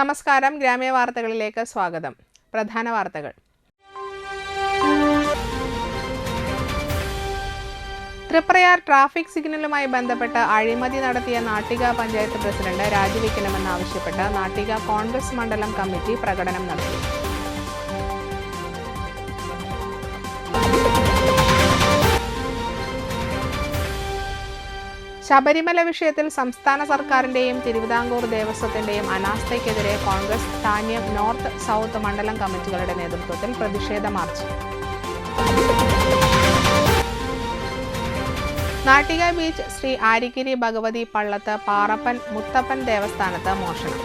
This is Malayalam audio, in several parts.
നമസ്കാരം, ഗ്രാമീയ വാർത്തകളിലേക്ക് സ്വാഗതം. പ്രധാന വാർത്തകൾ. തൃപ്രയാർ ട്രാഫിക് സിഗ്നലുമായി ബന്ധപ്പെട്ട് അഴിമതി നടത്തിയ നാട്ടിക പഞ്ചായത്ത് പ്രസിഡന്റ് രാജിവെക്കണമെന്നാവശ്യപ്പെട്ട് നാട്ടിക കോൺഗ്രസ് മണ്ഡലം കമ്മിറ്റി പ്രകടനം നടത്തി. ശബരിമല വിഷയത്തിൽ സംസ്ഥാന സർക്കാരിന്റെയും തിരുവിതാംകൂർ ദേവസ്വത്തിന്റെയും അനാസ്ഥയ്ക്കെതിരെ കോൺഗ്രസ് താന്യം നോർത്ത് സൗത്ത് മണ്ഡലം കമ്മിറ്റികളുടെ നേതൃത്വത്തിൽ പ്രതിഷേധ മാർച്ച്. നാട്ടിക ബീച്ച് ശ്രീ ആരിക്കിരി ഭഗവതി പള്ളത്ത് പാറപ്പൻ മുത്തപ്പൻ ദേവസ്ഥാനത്ത് മോഷണം.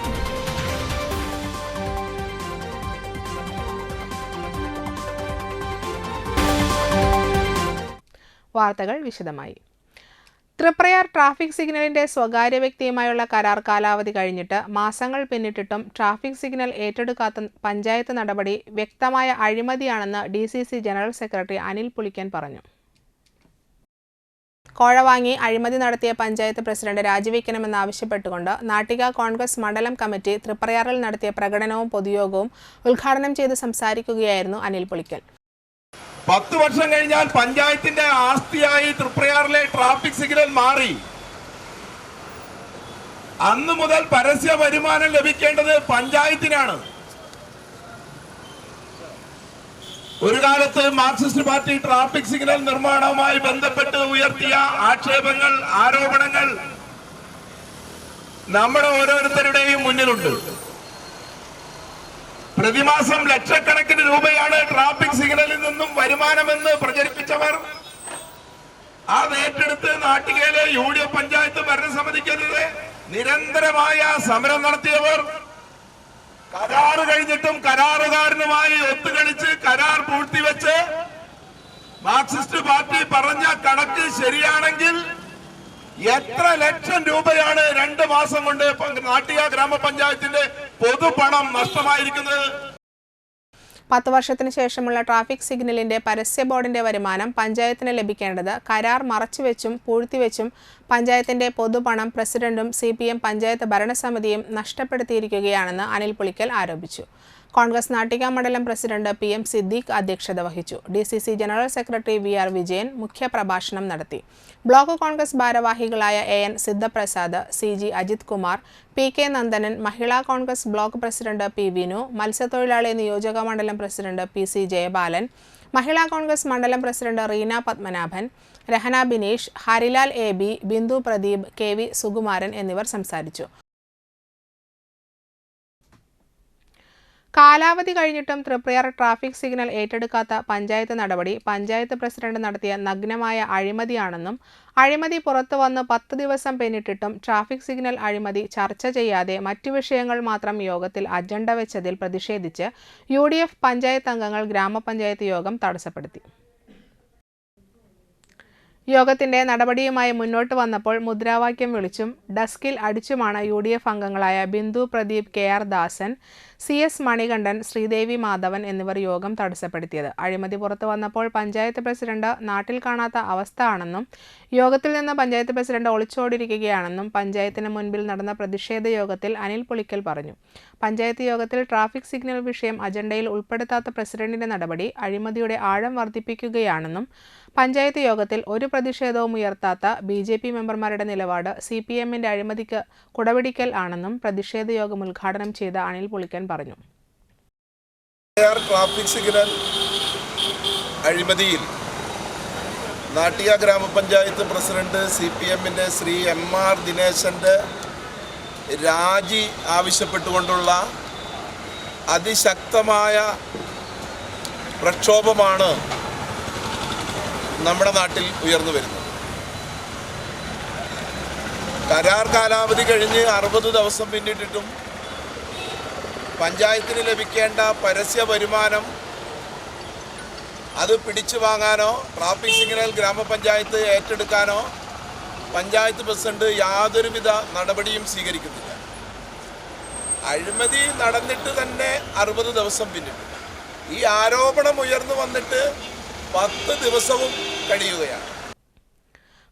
വാർത്തകൾ വിശദമായി. തൃപ്രയാർ ട്രാഫിക് സിഗ്നലിന്റെ സ്വകാര്യ വ്യക്തിയുമായുള്ള കരാർ കാലാവധി കഴിഞ്ഞിട്ട് മാസങ്ങൾ പിന്നിട്ടിട്ടും ട്രാഫിക് സിഗ്നൽ ഏറ്റെടുക്കാത്ത പഞ്ചായത്ത് നടപടി വ്യക്തമായ അഴിമതിയാണെന്ന് DCC general secretary Anil Pulickan പറഞ്ഞു. കോഴ വാങ്ങി അഴിമതി നടത്തിയ പഞ്ചായത്ത് പ്രസിഡന്റ് രാജിവെക്കണമെന്നാവശ്യപ്പെട്ടുകൊണ്ട് നാട്ടിക കോൺഗ്രസ് മണ്ഡലം കമ്മിറ്റി തൃപ്രയാറിൽ നടത്തിയ പ്രകടനവും പൊതുയോഗവും ഉദ്ഘാടനം ചെയ്ത് സംസാരിക്കുകയായിരുന്നു അനിൽ പുളിക്കൻ. 10 വർഷം കഴിഞ്ഞാൽ പഞ്ചായത്തിന്റെ ആസ്തിയായി തൃപ്രയാറിലെ ട്രാഫിക് സിഗ്നൽ മാറി. അന്നു മുതൽ പരസ്യ വരുമാനം ലഭിക്കേണ്ടത് പഞ്ചായത്തിനാണ്. ഒരു കാലത്ത് മാർക്സിസ്റ്റ് പാർട്ടി ട്രാഫിക് സിഗ്നൽ നിർമ്മാണവുമായി ബന്ധപ്പെട്ട് ഉയർത്തിയ ആക്ഷേപങ്ങൾ, ആരോപണങ്ങൾ നമ്മുടെ ഓരോരുത്തരുടെയും മുന്നിലുണ്ട്. പ്രതിമാസം ലക്ഷക്കണക്കിന് രൂപയാണ് ട്രാഫിക് സിഗ്നലിൽ നിന്നും വരുമാനമെന്ന് പ്രചരിപ്പിച്ചവർ. അത് ഏറ്റെടുത്ത് നാട്ടികയിലെ UDF പഞ്ചായത്ത് ഭരണസമിതിക്കെതിരെ നിരന്തരമായ സമരം നടത്തിയവർ, കരാറ് കഴിഞ്ഞിട്ടും കരാറുകാരനുമായി ഒത്തുകളിച്ച് കരാർ പൂഴ്ത്തിവെച്ച് മാർക്സിസ്റ്റ് പാർട്ടി പറഞ്ഞ കണക്ക് ശരിയാണെങ്കിൽ എത്ര ലക്ഷം രൂപയാണ് 2 മാസം കൊണ്ട് നാട്ടിക ഗ്രാമപഞ്ചായത്തിന്റെ പൊതുപണം നഷ്ടമായിരിക്കുന്നത്. 10 വർഷത്തിന് ശേഷമുള്ള ട്രാഫിക് സിഗ്നലിന്റെ പരസ്യ ബോർഡിന്റെ വരുമാനം പഞ്ചായത്തിന് ലഭിക്കേണ്ടത് കരാർ മറച്ചുവെച്ചും പൂഴ്ത്തിവെച്ചും പഞ്ചായത്തിന്റെ പൊതുപണം പ്രസിഡന്റും CPM പഞ്ചായത്ത് ഭരണസമിതിയും നഷ്ടപ്പെടുത്തിയിരിക്കുകയാണെന്ന് അനിൽ പുളിക്കൽ ആരോപിച്ചു. കോൺഗ്രസ് നാട്ടിക മണ്ഡലം പ്രസിഡന്റ് PM സിദ്ദീഖ് അധ്യക്ഷത വഹിച്ചു. DCC general secretary VR Vijayan മുഖ്യപ്രഭാഷണം നടത്തി. ബ്ലോക്ക് കോൺഗ്രസ് ഭാരവാഹികളായ AN Sidhaprasad, CG Ajith Kumar, PK Nandanan, Mahila Congress block president P Vinu, മത്സ്യത്തൊഴിലാളി നിയോജക മണ്ഡലം പ്രസിഡന്റ് PC ജയബാലൻ, മഹിളാ കോൺഗ്രസ് മണ്ഡലം president Reena Padmanabhan, Rehana Bineesh, Harilal AB, Bindu Pradeep, KV Sukumaran എന്നിവർ സംസാരിച്ചു. കാലാവധി കഴിഞ്ഞിട്ടും തൃപ്രയാർ ട്രാഫിക് സിഗ്നൽ ഏറ്റെടുക്കാത്ത പഞ്ചായത്ത് നടപടി പഞ്ചായത്ത് പ്രസിഡന്റ് നടത്തിയ നഗ്നമായ അഴിമതിയാണെന്നും അഴിമതി പുറത്തുവന്ന് 10 ദിവസം പിന്നിട്ടിട്ടും ട്രാഫിക് സിഗ്നൽ അഴിമതി ചർച്ച ചെയ്യാതെ മറ്റു വിഷയങ്ങൾ മാത്രം യോഗത്തിൽ അജണ്ട വെച്ചതിൽ പ്രതിഷേധിച്ച് UDF പഞ്ചായത്ത് അംഗങ്ങൾ ഗ്രാമപഞ്ചായത്ത് യോഗം തടസ്സപ്പെടുത്തി. യോഗത്തിന്റെ നടപടിയുമായി മുന്നോട്ട് വന്നപ്പോൾ മുദ്രാവാക്യം വിളിച്ചും ഡസ്കിൽ അടിച്ചുമാണ് UDF അംഗങ്ങളായ ബിന്ദു പ്രദീപ്, KR ദാസൻ, CS മണികണ്ഠൻ, ശ്രീദേവി മാധവൻ എന്നിവർ യോഗം തടസ്സപ്പെടുത്തിയത്. അഴിമതി പുറത്തു വന്നപ്പോൾ പഞ്ചായത്ത് പ്രസിഡന്റ് നാട്ടിൽ കാണാത്ത അവസ്ഥ ആണെന്നും യോഗത്തിൽ നിന്ന് പഞ്ചായത്ത് പ്രസിഡന്റ് ഒളിച്ചോടിയിരിക്കുകയാണെന്നും പഞ്ചായത്തിന് മുൻപിൽ നടന്ന പ്രതിഷേധ യോഗത്തിൽ അനിൽ പുളിക്കൽ പറഞ്ഞു. പഞ്ചായത്ത് യോഗത്തിൽ ട്രാഫിക് സിഗ്നൽ വിഷയം അജണ്ടയിൽ ഉൾപ്പെടുത്താത്ത പ്രസിഡന്റിന്റെ നടപടി അഴിമതിയുടെ ആഴം വർദ്ധിപ്പിക്കുകയാണെന്നും പഞ്ചായത്ത് യോഗത്തിൽ ഒരു പ്രതിഷേധവും ഉയർത്താത്ത BJP മെമ്പർമാരുടെ നിലപാട് CPMന്റെ അഴിമതിക്ക് കുടപിടിക്കൽ ആണെന്നും പ്രതിഷേധ യോഗം ഉദ്ഘാടനം ചെയ്ത അനിൽ പുളിക്കൻ പറഞ്ഞു. ട്രാഫിക് സിഗ്നൽ അഴിമതിയിൽ നാട്ടിക ഗ്രാമപഞ്ചായത്ത് പ്രസിഡന്റ് CPMന്റെ ശ്രീ MR ദിനേശന്റെ രാജി ആവശ്യപ്പെട്ടുകൊണ്ടുള്ള അതിശക്തമായ പ്രക്ഷോഭമാണ് നമ്മുടെ നാട്ടിൽ ഉയർന്നു വരുന്നത്. കരാർ കാലാവധി കഴിഞ്ഞ് 60 ദിവസം പിന്നിട്ടിട്ടും പഞ്ചായത്തിന് ലഭിക്കേണ്ട പരസ്യ വരുമാനം അത് പിടിച്ചു വാങ്ങാനോ ട്രാഫിക് സിഗ്നൽ ഗ്രാമപഞ്ചായത്ത് ഏറ്റെടുക്കാനോ പഞ്ചായത്ത് പ്രസിഡന്റ് യാതൊരുവിധ നടപടിയും സ്വീകരിക്കുന്നില്ല. അഴിമതി നടന്നിട്ട് തന്നെ 60 ദിവസം പിന്നിട്ടു. ഈ ആരോപണം ഉയർന്നു വന്നിട്ട് 10 ദിവസവും കഴിയുകയാണ്.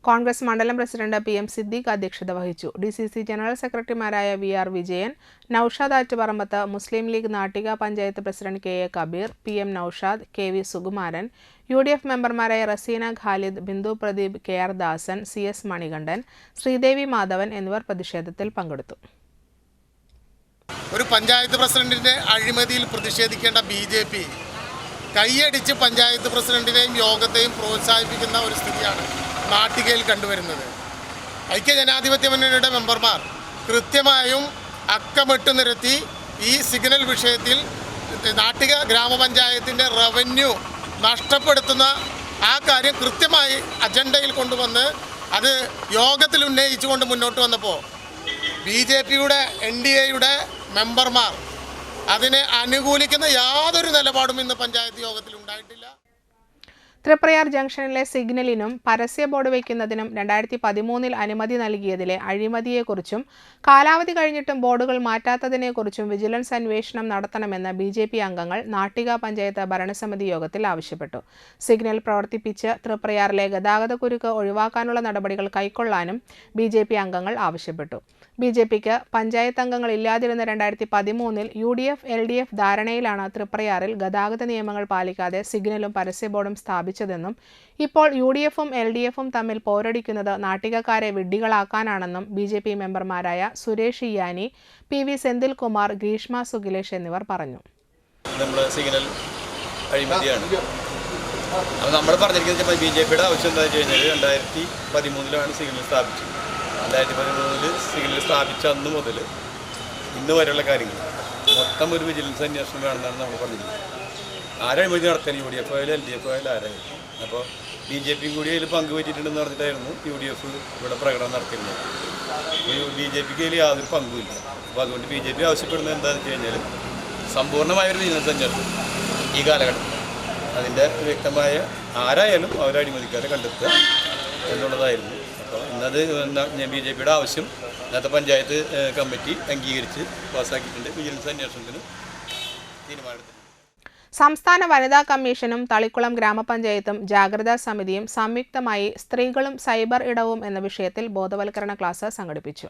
കോൺഗ്രസ് മണ്ഡലം പ്രസിഡന്റ് PM സിദ്ദീഖ് അധ്യക്ഷത വഹിച്ചു. DCC ജനറൽ സെക്രട്ടറിമാരായ VR Vijayan, Noushad Attuparambath, Muslim League Nattika panchayat president KA Kabeer, PM Noushad, KV Sukumaran, UDF മെമ്പർമാരായ റസീന ഖാലിദ്, ബിന്ദു പ്രദീപ്, KR ദാസൻ, CS മണികണ്ഠൻ, ശ്രീദേവി മാധവൻ എന്നിവർ പ്രതിഷേധത്തിൽ പങ്കെടുത്തു. ഒരു പഞ്ചായത്ത് പ്രസിഡന്റിന്റെ അഴിമതിയിൽ പ്രതിഷേധിക്കേണ്ട BJP കൈയടിച്ച് പഞ്ചായത്ത് പ്രസിഡന്റിനെയും യോഗത്തെയും പ്രോത്സാഹിപ്പിക്കുന്ന ഒരു സ്ഥിതിയാണ് നാട്ടികയിൽ കണ്ടുവരുന്നത്. ഐക്യജനാധിപത്യ മുന്നണിയുടെ മെമ്പർമാർ കൃത്യമായും അക്കമിട്ട് നിരത്തി ഈ സിഗ്നൽ വിഷയത്തിൽ നാട്ടിക ഗ്രാമപഞ്ചായത്തിൻ്റെ റവന്യൂ നഷ്ടപ്പെടുത്തുന്ന ആ കാര്യം കൃത്യമായി അജണ്ടയിൽ കൊണ്ടുവന്ന് അത് യോഗത്തിൽ ഉന്നയിച്ചുകൊണ്ട് മുന്നോട്ട് വന്നപ്പോൾ BJPയുടെ NDAയുടെ മെമ്പർമാർ അതിനെ അനുകൂലിക്കുന്ന യാതൊരു നിലപാടും ഇന്ന് പഞ്ചായത്ത് യോഗത്തിൽ ഉണ്ടായിട്ടില്ല. തൃപ്രയാർ ജംഗ്ഷനിലെ സിഗ്നലിനും പരസ്യ ബോർഡ് വയ്ക്കുന്നതിനും 2013 അനുമതി നൽകിയതിലെ അഴിമതിയെക്കുറിച്ചും കാലാവധി കഴിഞ്ഞിട്ടും ബോർഡുകൾ മാറ്റാത്തതിനെക്കുറിച്ചും വിജിലൻസ് അന്വേഷണം നടത്തണമെന്ന് BJP അംഗങ്ങൾ നാട്ടിക പഞ്ചായത്ത് ഭരണസമിതി യോഗത്തിൽ ആവശ്യപ്പെട്ടു. സിഗ്നൽ പ്രവർത്തിപ്പിച്ച് തൃപ്രയാറിലെ ഗതാഗതക്കുരുക്ക് ഒഴിവാക്കാനുള്ള നടപടികൾ കൈക്കൊള്ളാനും BJP അംഗങ്ങൾ ആവശ്യപ്പെട്ടു. BJPക്ക് പഞ്ചായത്ത് അംഗങ്ങൾ ഇല്ലാതിരുന്ന 2013 UDF LDF ധാരണയിലാണ് തൃപ്രയാറിൽ ഗതാഗത നിയമങ്ങൾ പാലിക്കാതെ സിഗ്നലും പരസ്യ ബോർഡും സ്ഥാപിച്ചതെന്നും ഇപ്പോൾ UDFും LDFും തമ്മിൽ പോരടിക്കുന്നത് നാട്ടികക്കാരെ വിഡ്ഢികളാക്കാനാണെന്നും BJP മെമ്പർമാരായ സുരേഷ് ഇയാനി, PV സെന്തിൽകുമാർ, ഗ്രീഷ്മ സുഖിലേഷ് എന്നിവർ പറഞ്ഞു. സിഗ്നൽ അഴിമതിയാണ്. നമ്മൾ പറഞ്ഞിരിക്കുന്നത് BJPയുടെ ആവശ്യം എന്താണെന്ന് വെച്ച് കഴിഞ്ഞാൽ 2013 സിഗ്നൽ സ്ഥാപിച്ചത്. 2013 സിഗ്നൽ സ്ഥാപിച്ച അന്ന് മുതൽ ഇന്ന് വരെയുള്ള കാര്യങ്ങൾ മൊത്തം ഒരു വിജിലൻസ് അന്വേഷണം വേണമെന്നാണ് നമ്മൾ പറഞ്ഞിരിക്കുന്നത്. ആരഴിമതി നടത്താൻ UDF ആയാലും LDF ആയാലും ആരായാലും. അപ്പോൾ BJPയും കൂടി അതിൽ പങ്കുപറ്റിയിട്ടുണ്ടെന്ന് പറഞ്ഞിട്ടായിരുന്നു UDF ഇവിടെ പ്രകടനം നടത്തിയിരുന്നത്. BJPക്ക് അതിൽ യാതൊരു പങ്കുമില്ല. അപ്പോൾ അതുകൊണ്ട് BJP ആവശ്യപ്പെടുന്നത് എന്താണെന്ന് വെച്ച് കഴിഞ്ഞാൽ സമ്പൂർണ്ണമായൊരു വിജിലൻസ് അന്വേഷണം ഈ കാലഘട്ടം അതിൻ്റെ വ്യക്തമായ ആരായാലും അവരഴിമതിക്കാരെ കണ്ടെത്തുക എന്നുള്ളതായിരുന്നു. അപ്പോൾ ഇന്നത് BJPയുടെ ആവശ്യം ഇന്നത്തെ പഞ്ചായത്ത് കമ്മിറ്റി അംഗീകരിച്ച് പാസ്സാക്കിയിട്ടുണ്ട്. വിജിലൻസ് അന്വേഷണത്തിന് തീരുമാനമെടുത്തു. സംസ്ഥാന വനിതാ കമ്മീഷനും തളിക്കുളം ഗ്രാമപഞ്ചായത്തും ജാഗ്രതാ സമിതിയും സംയുക്തമായി സ്ത്രീകളും സൈബർ ഇടവും എന്ന വിഷയത്തിൽ ബോധവൽക്കരണ ക്ലാസ് സംഘടിപ്പിച്ചു.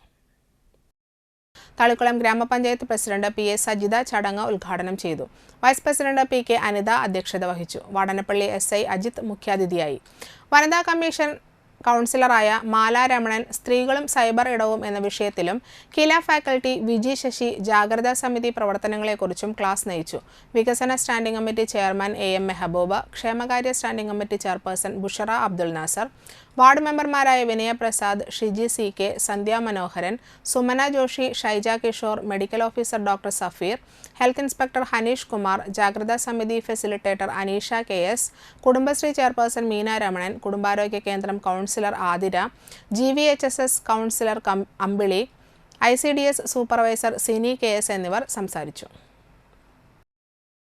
തളിക്കുളം ഗ്രാമപഞ്ചായത്ത് പ്രസിഡന്റ് PA സജിത ചടങ്ങ് ഉദ്ഘാടനം ചെയ്തു. വൈസ് പ്രസിഡന്റ് PK അനിത അധ്യക്ഷത വഹിച്ചു. വാടനപ്പള്ളി SI അജിത് മുഖ്യാതിഥിയായി. വനിതാ കമ്മീഷൻ കൗൺസിലറായ മാല രമണൻ സ്ത്രീകളും സൈബർ ഇടവും എന്ന വിഷയത്തിലും കില ഫാക്കൽറ്റി വിജി ശശി ജാഗ്രതാ സമിതി പ്രവർത്തനങ്ങളെക്കുറിച്ചും ക്ലാസ് നയിച്ചു. വികസന standing committee chairman AM Mehaboob, ക്ഷേമകാര്യ standing committee chairperson Bushara Abdul Nasar, ward മെമ്പർമാരായ Vinaya Prasad, Shiji CK, Sandhya Manoharan, Sumana Joshi, Shyja Kishore, medical officer doctor Safeer, health inspector Haneesh Kumar, ജാഗ്രതാ സമിതി facilitator Aneesha KS, Kudumbashree chairperson Meena Ramanan, കുടുംബാരോഗ്യ കേന്ദ്രം councillor Athira, GVHSS councillor Ambili, ICDS supervisor Sini KS എന്നിവർ സംസാരിച്ചു.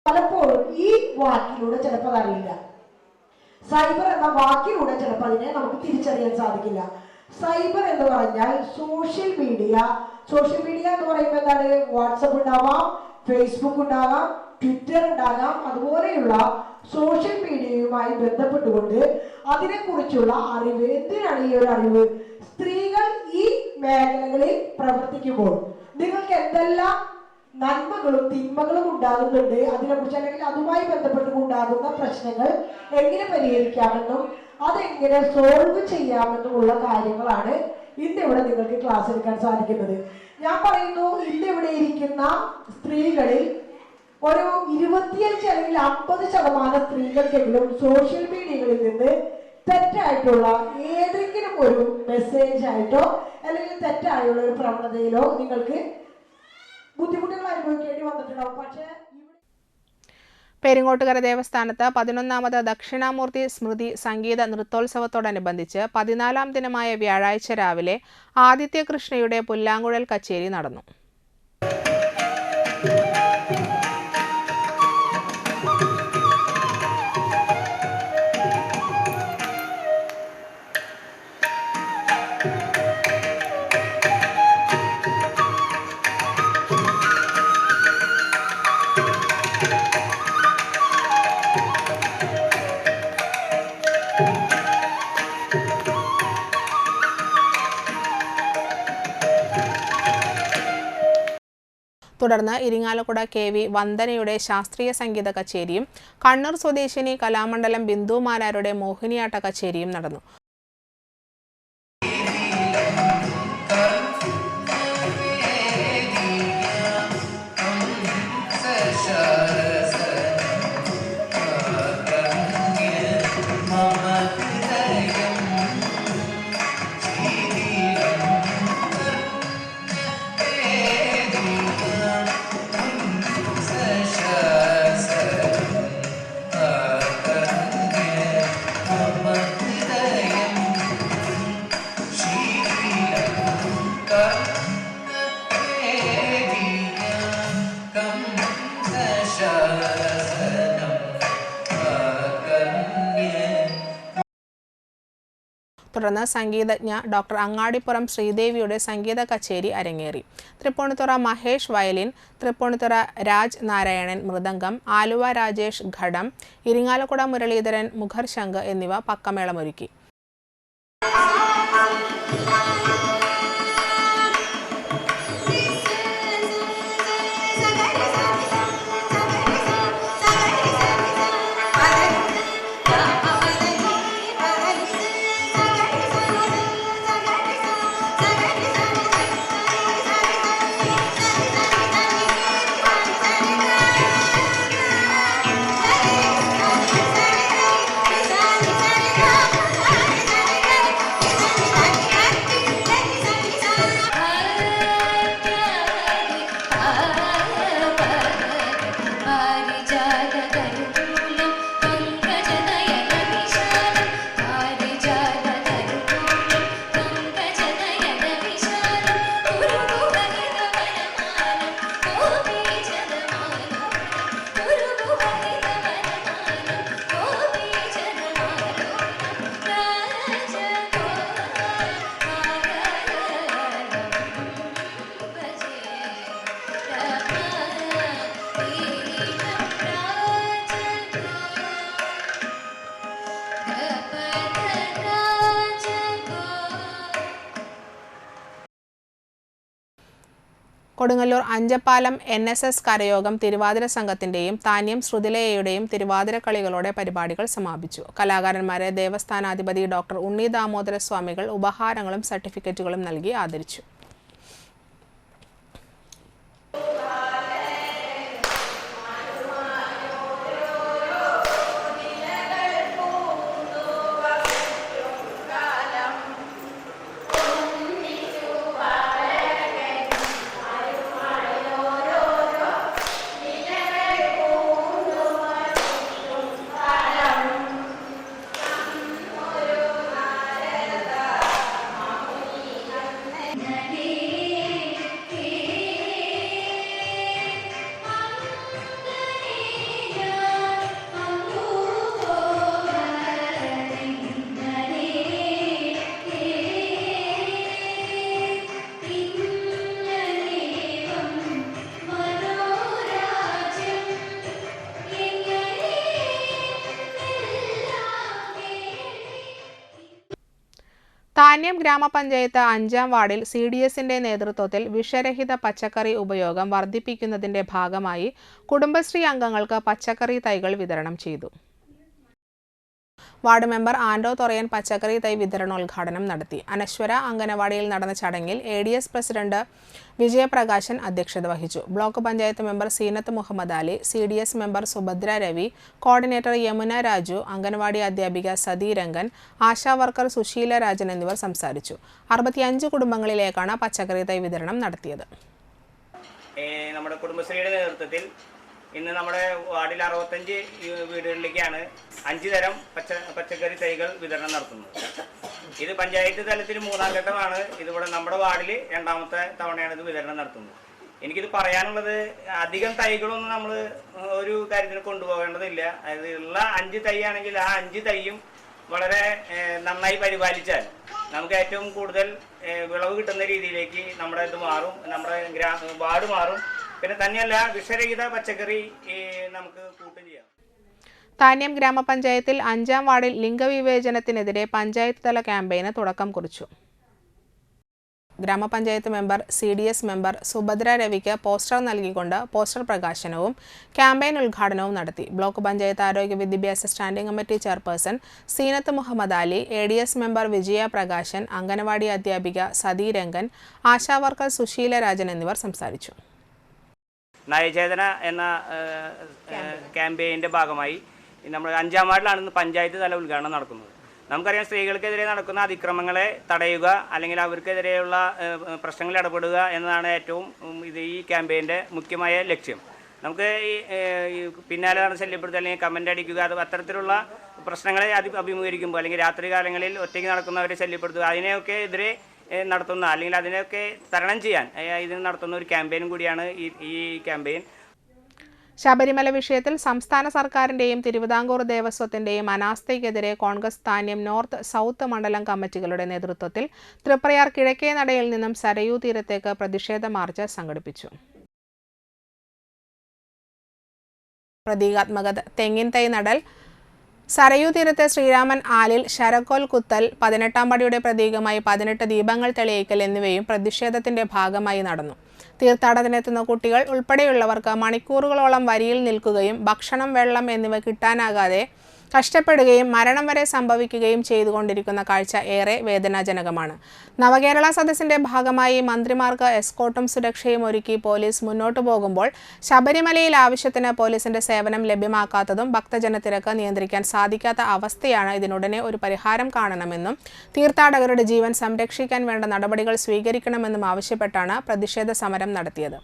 പലപ്പോഴും ഈ വാക്കിലൂടെ ചിലപ്പോൾ അറിയില്ല, സൈബർ എന്ന വാക്കിലൂടെ ചിലപ്പോൾ അതിനെ നമുക്ക് തിരിച്ചറിയാൻ സാധിക്കില്ല. സൈബർ എന്ന് പറഞ്ഞാൽ സോഷ്യൽ മീഡിയ എന്ന് പറയുമ്പോൾ എന്താണ്? വാട്സപ്പ് ഉണ്ടാവാം, ഫേസ്ബുക്ക് ഉണ്ടാകാം, ട്വിറ്റർ ഉണ്ടാകാം. അതുപോലെയുള്ള സോഷ്യൽ മീഡിയയുമായി ബന്ധപ്പെട്ടുകൊണ്ട് അതിനെക്കുറിച്ചുള്ള അറിവ്. എന്തിനാണ് ഈ ഒരു അറിവ്? സ്ത്രീകൾ ഈ മേഖലകളിൽ പ്രവർത്തിക്കുമ്പോൾ നിങ്ങൾക്ക് എന്തെല്ലാം നന്മകളും തിന്മകളും ഉണ്ടാകുന്നുണ്ട്, അതിനെക്കുറിച്ച് അല്ലെങ്കിൽ അതുമായി ബന്ധപ്പെട്ടുണ്ടാകുന്ന പ്രശ്നങ്ങൾ എങ്ങനെ പരിഹരിക്കാമെന്നും അതെങ്ങനെ സോൾവ് ചെയ്യാമെന്നുമുള്ള കാര്യങ്ങളാണ് ഇന്നിവിടെ നിങ്ങൾക്ക് ക്ലാസ് എടുക്കാൻ സാധിക്കുന്നത്. ഞാൻ പറയുന്നു, ഇന്നിവിടെ ഇരിക്കുന്ന സ്ത്രീകളിൽ ഒരു 25 അല്ലെങ്കിൽ 50% സ്ത്രീകൾക്കെങ്കിലും സോഷ്യൽ മീഡിയകളിൽ നിന്ന് തെറ്റായിട്ടുള്ള ഏതെങ്കിലും ഒരു മെസ്സേജ് ആയിട്ടോ അല്ലെങ്കിൽ തെറ്റായുള്ള ഒരു പ്രവണതയിലോ നിങ്ങൾക്ക് ബുദ്ധിമുട്ടുകൾ അനുഭവിക്കേണ്ടി വന്നിട്ടുണ്ടാവും. പക്ഷേ പെരിങ്ങോട്ടുകര ദേവസ്ഥാനത്ത് 11ാമത് ദക്ഷിണാമൂർത്തി സ്മൃതി സംഗീത നൃത്തോത്സവത്തോടനുബന്ധിച്ച് 14ാം ദിനമായ വ്യാഴാഴ്ച രാവിലെ ആദിത്യകൃഷ്ണയുടെ പുല്ലാങ്കുഴൽ കച്ചേരി നടന്നു. തുടർന്ന് ഇരിങ്ങാലക്കുട KV വന്ദനയുടെ ശാസ്ത്രീയ സംഗീത കച്ചേരിയും കണ്ണൂർ സ്വദേശിനി കലാമണ്ഡലം ബിന്ദു മാരാരുടെ മോഹിനിയാട്ട കച്ചേരിയും നടന്നു. തുടർന്ന് സംഗീതജ്ഞ ഡോക്ടർ അങ്ങാടിപ്പുറം ശ്രീദേവിയുടെ സംഗീത കച്ചേരി അരങ്ങേറി. തൃപ്പൂണിത്തുറ മഹേഷ് വയലിൻ, തൃപ്പൂണിത്തുറ രാജ് നാരായണൻ മൃദംഗം, ആലുവ രാജേഷ് ഘടം, ഇരിങ്ങാലക്കുട മുരളീധരൻ മുഖർശംഖ് എന്നിവ പക്കമേളമൊരുക്കി. കൊടുങ്ങല്ലൂർ അഞ്ചപ്പാലം NSS കരയോഗം തിരുവാതിര സംഘത്തിന്റെയും താന്യം ശ്രുതിലയയുടെയും തിരുവാതിര കളികളോടെ പരിപാടികൾ സമാപിച്ചു. കലാകാരന്മാരെ ദേവസ്ഥാനാധിപതി ഡോക്ടർ ഉണ്ണി ദാമോദര സ്വാമികൾ ഉപഹാരങ്ങളും സർട്ടിഫിക്കറ്റുകളും നൽകി ആദരിച്ചു. താന്യം ഗ്രാമപഞ്ചായത്ത് 5-ാം വാർഡിൽ CDSന്റെ നേതൃത്വത്തിൽ വിഷരഹിത പച്ചക്കറി ഉപയോഗം വർദ്ധിപ്പിക്കുന്നതിന്റെ ഭാഗമായി കുടുംബശ്രീ അംഗങ്ങൾക്ക് പച്ചക്കറി തൈകൾ വിതരണം ചെയ്തു. വാർഡ് മെമ്പർ ആൻഡോ തൊറയൻ പച്ചക്കറി തൈ വിതരണോദ്ഘാടനം നടത്തി. അനശ്വര അംഗനവാടിയിൽ നടന്ന ചടങ്ങിൽ ADS പ്രസിഡന്റ് വിജയപ്രകാശൻ അധ്യക്ഷത വഹിച്ചു. Block panchayat member Zeenath Muhammad Ali, CDS member Subhadra Ravi, coordinator Yamuna Raju, anganwadi അധ്യാപിക സതി രംഗൻ, ആശാ വർക്കർ സുശീല രാജൻ എന്നിവർ സംസാരിച്ചു. 65 കുടുംബങ്ങളിലേക്കാണ് പച്ചക്കറി തൈ വിതരണം നടത്തിയത്. നമ്മുടെ കുടുംബശ്രീയുടെ നേതൃത്വത്തിൽ ഇന്ന് നമ്മുടെ വാർഡിൽ 65 വീടുകളിലേക്കാണ് 5 തരം പച്ചക്കറി തൈകൾ വിതരണം നടത്തുന്നത്. ഇത് പഞ്ചായത്ത് തലത്തിൽ 3-ാം ഘട്ടമാണ്. ഇതിവിടെ നമ്മുടെ വാർഡിൽ 2ാമത്തെ തവണയാണ് ഇത് വിതരണം നടത്തുന്നത്. എനിക്കിത് പറയാനുള്ളത്, അധികം തൈകളൊന്നും നമ്മൾ ഒരു കാര്യത്തിന് കൊണ്ടുപോകേണ്ടതില്ല. അതായത് ഉള്ള 5 തൈ ആണെങ്കിൽ ആ 5 തൈയും വളരെ നന്നായി പരിപാലിച്ചാൽ നമുക്ക് ഏറ്റവും കൂടുതൽ വിളവ് കിട്ടുന്ന രീതിയിലേക്ക് നമ്മുടെ ഇത് മാറും, നമ്മുടെ വാർഡ് മാറും. പിന്നെ തന്നെയല്ല, വിഷരഹിത പച്ചക്കറി നമുക്ക് കൂട്ടും ചെയ്യാം. താന്യം ഗ്രാമപഞ്ചായത്തിൽ 5-ാം വാർഡിൽ ലിംഗവിവേചനത്തിനെതിരെ പഞ്ചായത്ത് തല ക്യാമ്പയിന് തുടക്കം കുറിച്ചു. ഗ്രാമപഞ്ചായത്ത് മെമ്പർ CDS മെമ്പർ സുഭദ്ര രവിക്ക് പോസ്റ്റർ നൽകിക്കൊണ്ട് പോസ്റ്റർ പ്രകാശനവും ക്യാമ്പയിൻ ഉദ്ഘാടനവും നടത്തി. ബ്ലോക്ക് പഞ്ചായത്ത് ആരോഗ്യ വിദ്യാഭ്യാസ standing committee chairperson Seenath Muhammad Ali, ADS member Vijaya Prakashan, anganwadi അധ്യാപിക സതി രംഗൻ, ആശാവർക്കർ സുശീല രാജൻ എന്നിവർ സംസാരിച്ചു. നയചേതന എന്ന ക്യാമ്പയിൻ്റെ ഭാഗമായി നമ്മൾ 5-ാം വാർഡിലാണ് പഞ്ചായത്ത് തല ഉദ്ഘാടനം നടക്കുന്നത്. നമുക്കറിയാം, സ്ത്രീകൾക്കെതിരെ നടക്കുന്ന അതിക്രമങ്ങളെ തടയുക അല്ലെങ്കിൽ അവർക്കെതിരെയുള്ള പ്രശ്നങ്ങളിൽ ഇടപെടുക എന്നതാണ് ഏറ്റവും ഈ ക്യാമ്പയിൻ്റെ മുഖ്യമായ ലക്ഷ്യം. നമുക്ക് ഈ പിന്നാലെ നടന്ന് ശല്യപ്പെടുത്തുക അല്ലെങ്കിൽ കമൻ്റ് അടിക്കുക, അത് അത്തരത്തിലുള്ള പ്രശ്നങ്ങളെ അഭിമുഖീകരിക്കുമ്പോൾ അല്ലെങ്കിൽ രാത്രി കാലങ്ങളിൽ ഒറ്റയ്ക്ക് നടക്കുന്നവരെ ശല്യപ്പെടുത്തുക, അതിനെയൊക്കെ എതിരെ നടത്തുന്ന അല്ലെങ്കിൽ അതിനെയൊക്കെ തരണം ചെയ്യാൻ ഇതിന് നടത്തുന്ന ഒരു ക്യാമ്പയിനും കൂടിയാണ് ഈ ക്യാമ്പയിൻ. ശബരിമല വിഷയത്തിൽ സംസ്ഥാന സർക്കാരിന്റെയും തിരുവിതാംകൂർ ദേവസ്വത്തിന്റെയും അനാസ്ഥയ്ക്കെതിരെ കോൺഗ്രസ് താന്യം നോർത്ത്, സൗത്ത് മണ്ഡലം കമ്മിറ്റികളുടെ നേതൃത്വത്തിൽ തൃപ്രയാർ കിഴക്കേ നടയിൽ നിന്നും സരയൂ തീരത്തേക്ക് പ്രതിഷേധ മാർച്ച് സംഘടിപ്പിച്ചു. പ്രതീകാത്മക തെങ്ങിൻ തൈ നടൽ, സരയൂ തീരത്തെ ശ്രീരാമൻ ആലിൽ ശരക്കോൽ കുത്തൽ, 18-ാം പടിയുടെ പ്രതീകമായി 18 ദീപങ്ങൾ തെളിയിക്കൽ എന്നിവയും പ്രതിഷേധത്തിന്റെ ഭാഗമായി നടന്നു. തീർത്ഥാടനത്തിനെത്തുന്ന കുട്ടികൾ ഉൾപ്പെടെയുള്ളവർക്ക് മണിക്കൂറുകളോളം വരിയിൽ നിൽക്കുകയും ഭക്ഷണം, വെള്ളം എന്നിവ കിട്ടാനാകാതെ കഷ്ടപ്പെടുകയും മരണം വരെ സംഭവിക്കുകയും ചെയ്തുകൊണ്ടിരിക്കുന്ന കാഴ്ച ഏറെ വേദനാജനകമാണ്. നവകേരള സദസ്സിന്റെ ഭാഗമായി മന്ത്രിമാർക്ക് എസ്കോർട്ടും സുരക്ഷയും ഒരുക്കി പോലീസ് മുന്നോട്ടു പോകുമ്പോൾ ശബരിമലയിൽ ആവശ്യത്തിന് പോലീസിന്റെ സേവനം ലഭ്യമാക്കാത്തതും ഭക്തജനത്തിരക്ക് നിയന്ത്രിക്കാൻ സാധിക്കാത്ത അവസ്ഥയാണ്. ഇതിനുടനെ ഒരു പരിഹാരം കാണണമെന്നും തീർത്ഥാടകരുടെ ജീവൻ സംരക്ഷിക്കാൻ വേണ്ട നടപടികൾ സ്വീകരിക്കണമെന്നും ആവശ്യപ്പെട്ടാണ് പ്രതിഷേധ സമരം നടത്തിയത്.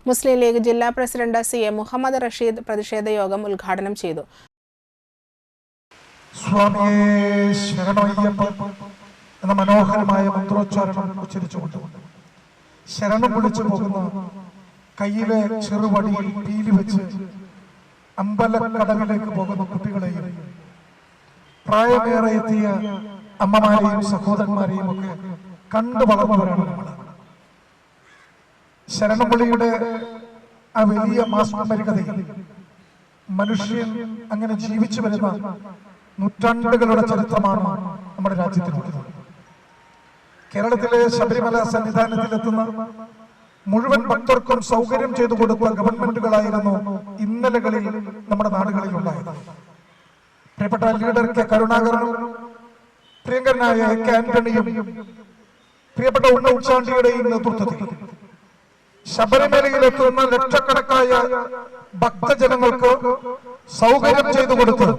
മുസ്ലിം ലീഗ് ജില്ലാ പ്രസിഡന്റ് CA മുഹമ്മദ് റഷീദ് പ്രതിഷേധ യോഗം ഉദ്ഘാടനം ചെയ്തു. സ്വാമിയേ ശരണമയ്യപ്പ എന്ന മനോഹരമായ മന്ത്രോച്ചാരണം ഉച്ചരിച്ചുകൊണ്ട് ശരണം വിളിച്ചു പോകുന്ന കയ്യിലെ ചെറുവടിയിൽ പീലി വെച്ച് അമ്പലക്കടവിലേക്ക് പോകുന്ന കുട്ടികളെയും പ്രായമേറെ എത്തിയ അമ്മമാരെയും സഹോദരന്മാരെയും ഒക്കെ കണ്ടു വളർന്നവരാണ് നമ്മൾ. ശരണവിളിയുടെ ആ വലിയ മാസ്മരികതയിൽ മനുഷ്യൻ അങ്ങനെ ജീവിച്ചു വരുന്ന നൂറ്റാണ്ടുകളുടെ ചരിത്രമാണ് നമ്മുടെ രാജ്യത്തിനുള്ളത്. കേരളത്തിലെ ശബരിമല സന്നിധാനത്തിലെത്തുന്ന മുഴുവൻ ഭക്തർക്കും സൗകര്യം ചെയ്തു കൊടുത്ത ഗവൺമെന്റുകളായിരുന്നു ഇന്നലകളിൽ നമ്മുടെ നാടുകളിൽ ഉണ്ടായത്. പ്രിയപ്പെട്ട ലീഡർ K. കരുണാകരനും പ്രിയങ്കരനായ K. ആന്റണിയും പ്രിയപ്പെട്ട ഉമ്മൻചാണ്ടിയുടെയും നേതൃത്വത്തിൽ ശബരിമലയിലെത്തുന്ന ലക്ഷക്കണക്കായ ഭക്തജനങ്ങൾക്ക് സൗകര്യം ചെയ്തു കൊടുത്ത്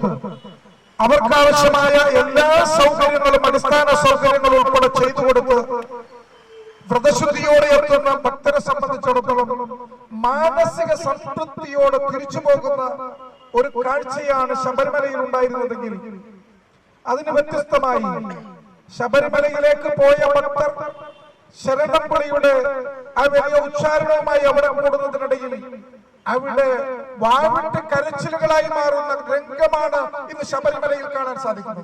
അവർക്കാവശ്യമായ എല്ലാ സൗകര്യങ്ങളും അടിസ്ഥാന സൗകര്യങ്ങളും ഉൾപ്പെടെ ചെയ്തു കൊടുത്ത് വ്രതശുദ്ധിയോടെ എത്തുന്ന ഭക്തരെ സംബന്ധിച്ചിടത്തോളം മാനസിക സംതൃപ്തിയോടെ തിരിച്ചു പോകുന്ന ഒരു കാഴ്ചയാണ് ശബരിമലയിൽ ഉണ്ടായിരുന്നതെങ്കിൽ അതിന് വ്യത്യസ്തമായി ശബരിമലയിലേക്ക് പോയ ഭക്തർ ശരണപ്പുളിയുടെ ആ വലിയ ഉച്ചാരണവുമായി അവിടെ കൂടുന്നതിനിടയിൽ അവിടെ വാവിട്ട് കരച്ചിലുകളായി മാറുന്ന രംഗമാണ് ഇന്ന് ശബരിമലയിൽ കാണാൻ സാധിക്കുന്നത്.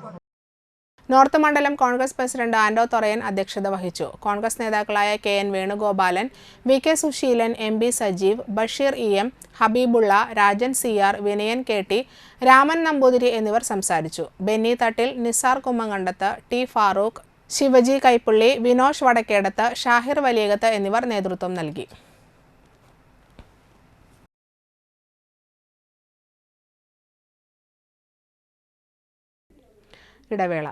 നോർത്ത് മണ്ഡലം കോൺഗ്രസ് പ്രസിഡന്റ് ആൻഡോ തൊറയൻ അധ്യക്ഷത വഹിച്ചു. കോൺഗ്രസ് നേതാക്കളായ KN Venugopalan, VK Suseelan, MB Sajeev, Basheer EM, ഹബീബുള്ള, രാജൻ CR, വിനയൻ KT, രാമൻ നമ്പൂതിരി എന്നിവർ സംസാരിച്ചു. ബെന്നി തട്ടിൽ, നിസാർ കുമ്മങ്കണ്ടത്ത്, T. ഫാറൂഖ്, ശിവജി കൈപ്പുള്ളി, വിനോഷ് വടക്കേടത്ത്, ഷാഹിർ വലിയകത്ത് എന്നിവർ നേതൃത്വം നൽകി. ഇടവേള.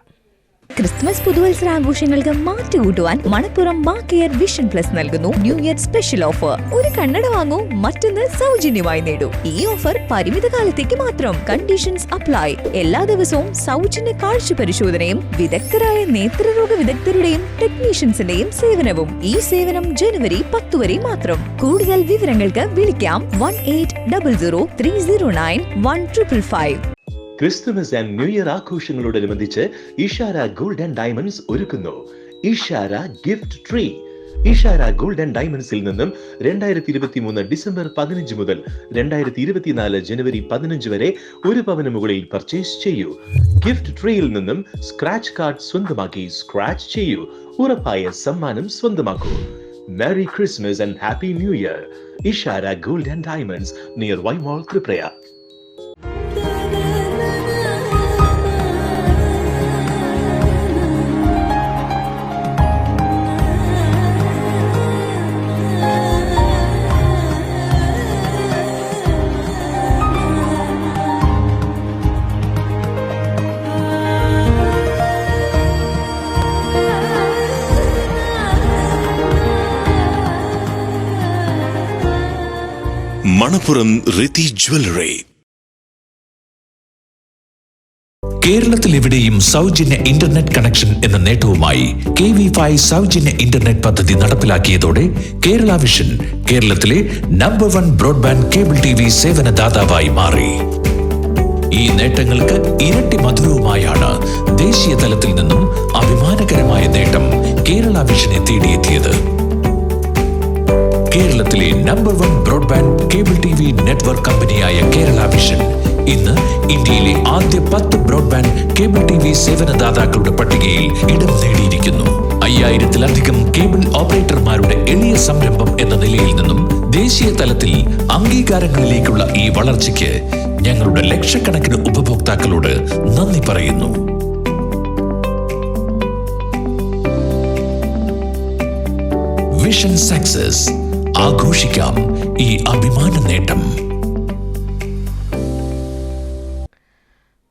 ക്രിസ്മസ് പുതുവത്സരാഘോഷങ്ങൾക്ക് മാറ്റുകൂട്ടുവാൻ മണപ്പുറം മാക്കെയർ വിഷൻ പ്ലസ് നൽകുന്നു ന്യൂ ഇയർ സ്പെഷ്യൽ ഓഫർ. ഒരു കണ്ണട വാങ്ങൂ, മറ്റൊന്ന് സൗജന്യമായി നേടൂ. ഈ ഓഫർ പരിമിത കാലത്തേക്ക് മാത്രം. Conditions apply. എല്ലാ ദിവസവും സൗജന്യ കാഴ്ച പരിശോധനയും വിദഗ്ധരായ നേത്രരോഗ വിദഗ്ധരുടെയും ടെക്നീഷ്യൻസിന്റെയും സേവനവും. ഈ സേവനം ജനുവരി 10 വരെ മാത്രം. കൂടുതൽ വിവരങ്ങൾക്ക് വിളിക്കാം 1800-309-1555. ക്രിസ്തുമസ് ആൻഡ് ന്യൂ ഇയർ ആഘോഷങ്ങളോടനുബന്ധിച്ച് ഇഷാര ഗോൾഡ് ആൻഡ് ഡയമണ്ട്സ് ഒരുക്കുന്നു Ishara gift tree. Ishara gold and ഡയമണ്ട്സിൽ നിന്നും 2023 ഡിസംബർ 15 മുതൽ 2024 ജനുവരി 15 വരെ 1 പവന് മുകളിൽ പർച്ചേസ് ചെയ്യൂ. ഗിഫ്റ്റ് ട്രീയിൽ നിന്നും സ്ക്രാച്ച് കാർഡ് സ്വന്തമാക്കി സ്ക്രാച്ച് ചെയ്യൂ. ഉറപ്പായ സമ്മാനം സ്വന്തമാക്കൂ. Merry Christmas and happy new year. Ishara gold and diamonds near Y mall Triprayar. Manappuram Rithi jewellery. കേരളത്തിൽ എവിടെയും സൗജന്യ ഇന്റർനെറ്റ് കണക്ഷൻ എന്ന നേട്ടവുമായി KV5 സൗജന്യ ഇന്റർനെറ്റ് പദ്ധതി നടപ്പിലാക്കിയതോടെ കേരള വിഷൻ കേരളത്തിലെ നമ്പർ 1 ബ്രോഡ്ബാൻഡ് കേബിൾ TV സേവനദാതാവായി മാറി. ഈ നേട്ടങ്ങൾക്ക് ഇരട്ടി മധുരവുമായാണ് ദേശീയ തലത്തിൽ നിന്നും അഭിമാനകരമായ നേട്ടം കേരള വിഷനെ തേടിയെത്തിയത്. കേരളത്തിലെ number 1 broadband cable TV network കമ്പനിയായ കേരള വിഷൻ ഇന്ന് ഇന്ത്യയിലെ ആദ്യ 10 ബ്രോഡ്ബാൻഡ് കേബിൾ TV സേവനദാതാക്കളുടെ പട്ടികയിൽ ഇടം നേടിയിരിക്കുന്നു. 5000-ലധികം കേബിൾ ഓപ്പറേറ്റർമാരുടെ എളിയ സംരംഭം എന്ന നിലയിൽ നിന്നും ദേശീയ തലത്തിൽ അംഗീകാരങ്ങളിലേക്കുള്ള ഈ വളർച്ചയ്ക്ക് ഞങ്ങളുടെ ലക്ഷക്കണക്കിന് ഉപഭോക്താക്കളോട് നന്ദി പറയുന്നു. വിഷൻ സക്സസ്, ആഘോഷിക്കാം ഈ അഭിമാന നേട്ടം.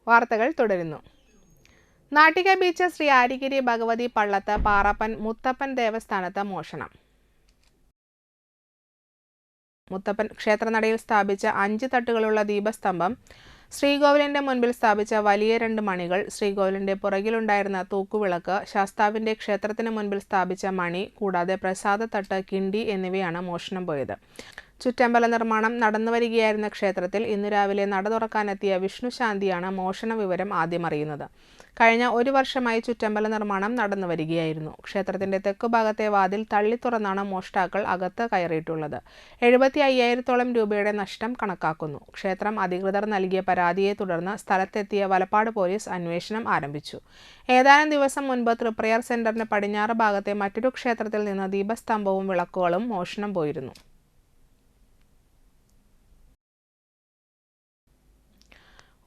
വാർത്തകൾ തുടരുന്നു. നാട്ടിക ബീച്ച് ശ്രീ ആരിഗിരി ഭഗവതി പള്ളത്ത് പാറപ്പൻ മുത്തപ്പൻ ദേവസ്ഥാനത്ത് മോഷണം. മുത്തപ്പൻ ക്ഷേത്രനടയിൽ സ്ഥാപിച്ച 5 തട്ടുകളുള്ള ദീപസ്തംഭം, ശ്രീകോവിലിന്റെ മുൻപിൽ സ്ഥാപിച്ച വലിയ 2 മണികൾ, ശ്രീകോവിലിന്റെ പുറകിലുണ്ടായിരുന്ന തൂക്കുവിളക്ക്, ശാസ്താവിന്റെ ക്ഷേത്രത്തിന് മുൻപിൽ സ്ഥാപിച്ച മണി, കൂടാതെ പ്രസാദത്തട്ട്, കിണ്ടി എന്നിവയാണ് മോഷണം പോയത്. ചുറ്റമ്പല നിർമ്മാണം നടന്നുവരികയായിരുന്ന ക്ഷേത്രത്തിൽ ഇന്നു രാവിലെ നട തുറക്കാനെത്തിയ വിഷ്ണുശാന്തിയാണ് മോഷണ വിവരം ആദ്യം അറിയുന്നത്. കഴിഞ്ഞ 1 വർഷമായി ചുറ്റമ്പല നിർമ്മാണം നടന്നുവരികയായിരുന്നു. ക്ഷേത്രത്തിന്റെ തെക്കുഭാഗത്തെ വാതിൽ തള്ളി തുറന്നാണ് മോഷ്ടാക്കൾ അകത്ത് കയറിയിട്ടുള്ളത്. 75,000-ഓളം രൂപയുടെ നഷ്ടം കണക്കാക്കുന്നു. ക്ഷേത്രം അധികൃതർ നൽകിയ പരാതിയെ തുടർന്ന് സ്ഥലത്തെത്തിയ വലപ്പാട് പോലീസ് അന്വേഷണം ആരംഭിച്ചു. ഏതാനും ദിവസം മുൻപ് തൃപ്രയാർ സെന്ററിന് പടിഞ്ഞാറ് ഭാഗത്തെ മറ്റൊരു ക്ഷേത്രത്തിൽ നിന്ന് ദീപസ്തംഭവും വിളക്കുകളും മോഷണം പോയിരുന്നു.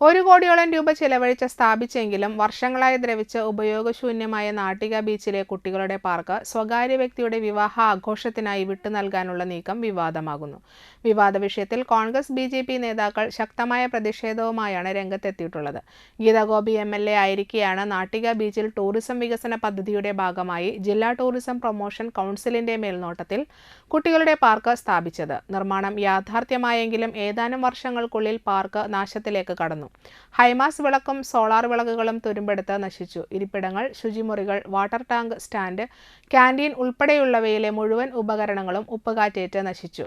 1 കോടിയോളം രൂപ ചെലവഴിച്ച് സ്ഥാപിച്ചെങ്കിലും വർഷങ്ങളായി ദ്രവിച്ച് ഉപയോഗശൂന്യമായ നാട്ടിക ബീച്ചിലെ കുട്ടികളുടെ പാർക്ക് സ്വകാര്യ വ്യക്തിയുടെ വിവാഹ ആഘോഷത്തിനായി വിട്ടു നൽകാനുള്ള നീക്കം വിവാദമാകുന്നു. വിവാദ വിഷയത്തിൽ കോൺഗ്രസ് BJP നേതാക്കൾ ശക്തമായ പ്രതിഷേധവുമായാണ് രംഗത്തെത്തിയിട്ടുള്ളത്. ഗീതാഗോപി MLA ആയിരിക്കെയാണ് നാട്ടിക ബീച്ചിൽ ടൂറിസം വികസന പദ്ധതിയുടെ ഭാഗമായി ജില്ലാ ടൂറിസം പ്രൊമോഷൻ കൗൺസിലിന്റെ മേൽനോട്ടത്തിൽ കുട്ടികളുടെ പാർക്ക് സ്ഥാപിച്ചത്. നിർമ്മാണം യാഥാർത്ഥ്യമായെങ്കിലും ഏതാനും വർഷങ്ങൾക്കുള്ളിൽ പാർക്ക് നാശത്തിലേക്ക് കടന്നു. ഹൈമാസ് വിളക്കും സോളാർ വിളക്കുകളും തുരുമ്പെടുത്ത് നശിച്ചു. ഇരിപ്പിടങ്ങൾ, ശുചിമുറികൾ, വാട്ടർ ടാങ്ക് സ്റ്റാൻഡ്, ക്യാൻറ്റീൻ ഉൾപ്പെടെയുള്ളവയിലെ മുഴുവൻ ഉപകരണങ്ങളും ഉപ്പുകാറ്റേറ്റ് നശിച്ചു.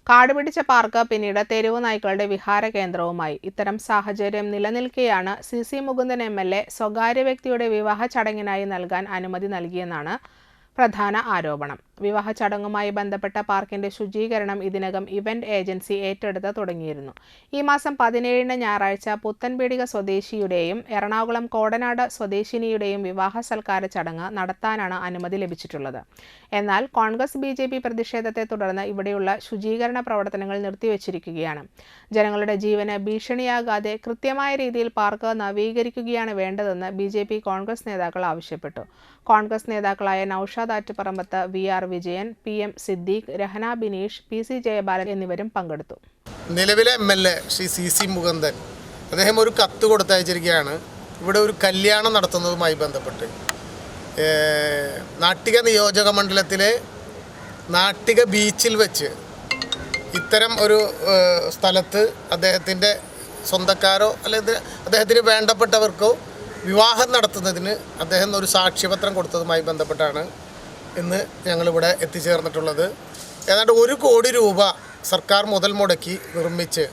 കാടുപിടിച്ച പാർക്ക് പിന്നീട് തെരുവു നായ്ക്കളുടെ വിഹാര കേന്ദ്രവുമായി. ഇത്തരം സാഹചര്യം നിലനിൽക്കെയാണ് CC മുകുന്ദൻ MLA സ്വകാര്യ വ്യക്തിയുടെ വിവാഹ ചടങ്ങിനായി നൽകാൻ അനുമതി നൽകിയെന്നാണ് പ്രധാന ആരോപണം. വിവാഹ ചടങ്ങുമായി ബന്ധപ്പെട്ട പാർക്കിന്റെ ശുചീകരണം ഇതിനകം ഇവന്റ് ഏജൻസി ഏറ്റെടുത്ത് തുടങ്ങിയിരുന്നു. ഈ മാസം 17 ഞായറാഴ്ച പുത്തൻപീടിക സ്വദേശിയുടെയും എറണാകുളം കോടനാട് സ്വദേശിനിയുടെയും വിവാഹ സൽക്കാര ചടങ്ങ് നടത്താനാണ് അനുമതി ലഭിച്ചിട്ടുള്ളത്. എന്നാൽ കോൺഗ്രസ് BJP പ്രതിഷേധത്തെ തുടർന്ന് ഇവിടെയുള്ള ശുചീകരണ പ്രവർത്തനങ്ങൾ നിർത്തിവച്ചിരിക്കുകയാണ്. ജനങ്ങളുടെ ജീവന് ഭീഷണിയാകാതെ കൃത്യമായ രീതിയിൽ പാർക്ക് നവീകരിക്കുകയാണ് വേണ്ടതെന്ന് BJP കോൺഗ്രസ് നേതാക്കൾ ആവശ്യപ്പെട്ടു. കോൺഗ്രസ് നേതാക്കളായ Naushad Attuparambath, VR Vijayan, PM Siddique, Rahana Bineesh, PC Jayabalan എന്നിവരും പങ്കെടുത്തു. നിലവിലെ MLA ശ്രീ CC മുകുന്ദൻ അദ്ദേഹം ഒരു കത്ത് കൊടുത്തയച്ചിരിക്കുകയാണ്. ഇവിടെ ഒരു കല്യാണം നടത്തുന്നതുമായി ബന്ധപ്പെട്ട് നാട്ടിക നിയോജക മണ്ഡലത്തിലെ നാട്ടിക ബീച്ചിൽ വെച്ച് ഇത്തരം ഒരു സ്ഥലത്ത് അദ്ദേഹത്തിൻ്റെ സ്വന്തക്കാരോ അല്ലെങ്കിൽ അദ്ദേഹത്തിന് വേണ്ടപ്പെട്ടവർക്കോ വിവാഹം നടത്തുന്നതിന് അദ്ദേഹം ഒരു സാക്ഷ്യപത്രം കൊടുത്തതുമായി ബന്ധപ്പെട്ടാണ് ഇന്ന് ഞങ്ങളിവിടെ എത്തിച്ചേർന്നിട്ടുള്ളത്. ഏതാണ്ട് 1 കോടി രൂപ സർക്കാർ മുതൽ മുടക്കി നിർമ്മിച്ച്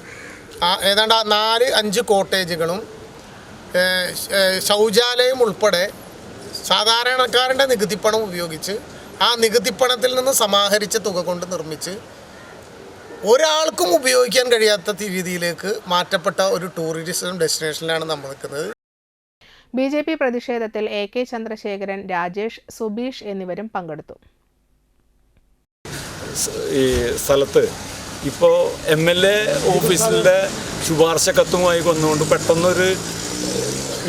ഏതാണ്ട് 4-5 കോട്ടേജുകളും ശൗചാലയം ഉൾപ്പെടെ സാധാരണക്കാരൻ്റെ നികുതിപ്പണം ഉപയോഗിച്ച് ആ നികുതിപ്പണത്തിൽ നിന്ന് സമാഹരിച്ച തുക കൊണ്ട് നിർമ്മിച്ച് ഒരാൾക്കും ഉപയോഗിക്കാൻ കഴിയാത്ത രീതിയിലേക്ക് മാറ്റപ്പെട്ട ഒരു ടൂറിസം ഡെസ്റ്റിനേഷനിലാണ് നമ്മൾ നിൽക്കുന്നത്. BJP പ്രതിഷേധത്തിൽ AK ചന്ദ്രശേഖരൻ, രാജേഷ്, സുബീഷ് എന്നിവരും പങ്കെടുത്തു. ഈ സ്ഥലത്ത് ഇപ്പോൾ MLA ഓഫീസിൻ്റെ ശുപാർശ കത്തുമായി കൊന്നുകൊണ്ട് പെട്ടെന്നൊരു